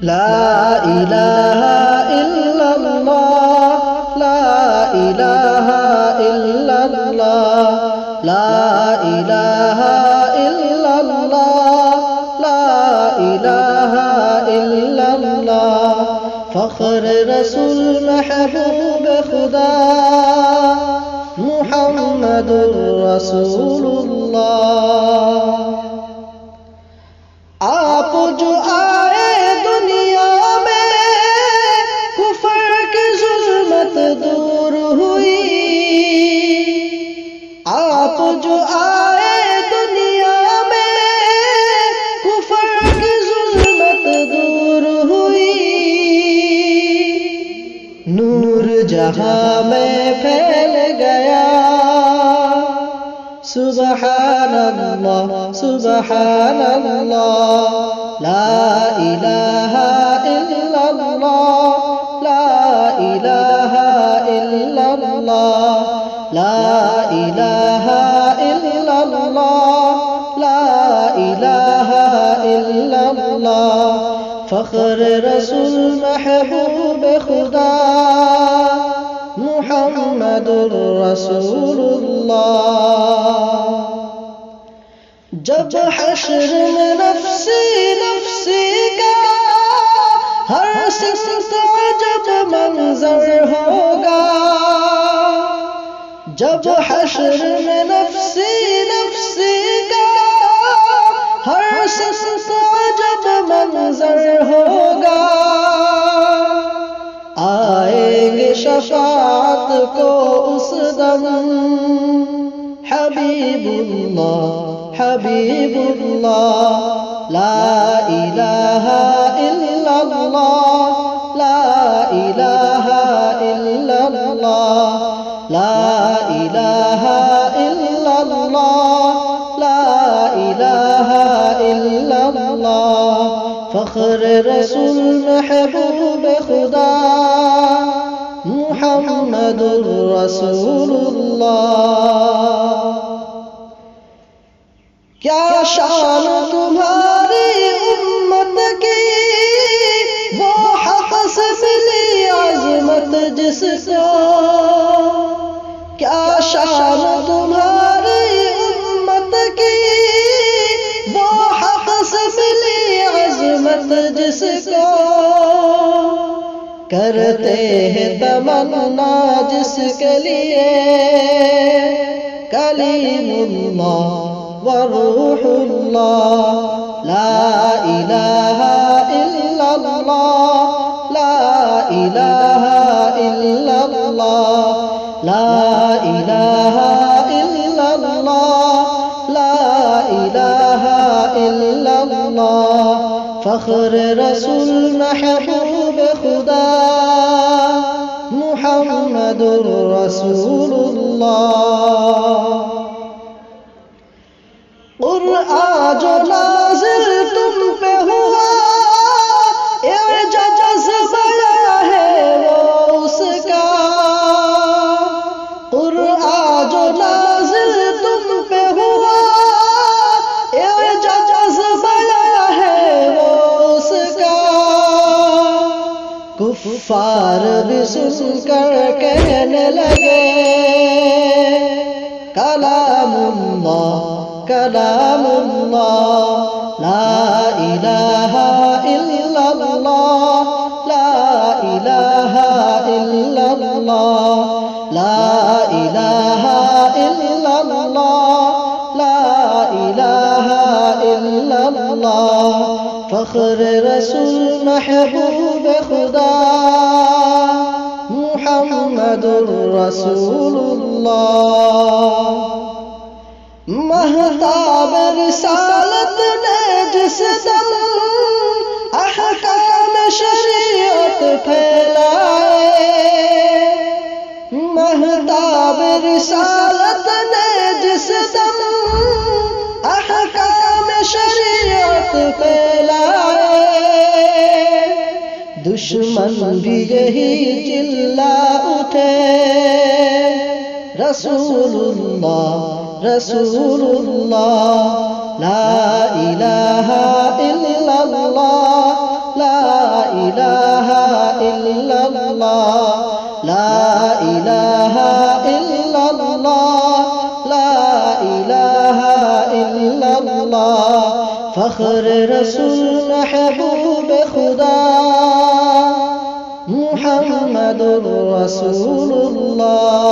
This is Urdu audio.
لا الہ الا اللہ لا الہ الا اللہ لا الہ الا اللہ لا الہ الا اللہ فخر رسول محبوب خدا محمد رسول اللہ آپ جو آئے دنیا میں کفر کی ظلمت دور ہوئی آپ جو آئے دنیا میں کفر کی ظلمت دور ہوئی نور جہاں میں پھیل گیا سبحان اللہ سبحان اللہ لا الہ الا اللہ لا الہ الا اللہ لا الہ الا اللہ لا الہ الا اللہ فخر رسول محبوب خدا محمد رسول اللہ جب حشر میں نفسی نفسی کا ہر سخت عجب منظر ہوگا جب حشر میں نفسی نفسی کا ہر سخت عجب منظر ہوگا آئیں گے شفاعت کو اس دم حبیب اللہ حبیب اللہ لا الہ الا اللہ لا الہ الا اللہ لا الہ الا اللہ لا الہ الا اللہ فخر رسول محبوب خدا محمد رسول اللہ کیا شان تمہاری امت کی وہ حق سے ملی عظمت جس کو کیا شان تمہاری امت کی وہ حق سے ملی عظمت جس کو کرتے ہیں تمنا جس کے لیے کلیم اللہ وروح اللہ لا الہ الا اللہ لا الہ الا اللہ لا الہ الا اللہ لا الہ الا اللہ فخر رسول محبوب خدا محمد رسول اللہ قرآن جو نازل تم پہ ہوا اعجاز بڑا ہے وہ اس کا قرآن جو نازل تم پہ ہوا اعجاز بڑا ہے وہ اس کا کفار بھی سن کر کہنے لگے کلام اللہ کلام اللہ لا الہ الا اللہ لا الہ الا اللہ لا الہ الا اللہ لا الہ الا اللہ فخر رسول محبوب خدا محمد رسول اللہ مہتاب رسالت نے جس دم احکام شریعت پھیلائے مہتاب رسالت نے جس دم احکام شریعت پھیلائے دشمن بھی یہی چلا اٹھے رسول اللہ رسول اللہ لا الہ الا اللہ لا فخر رسول محبوب خدا محمد رسول اللہ.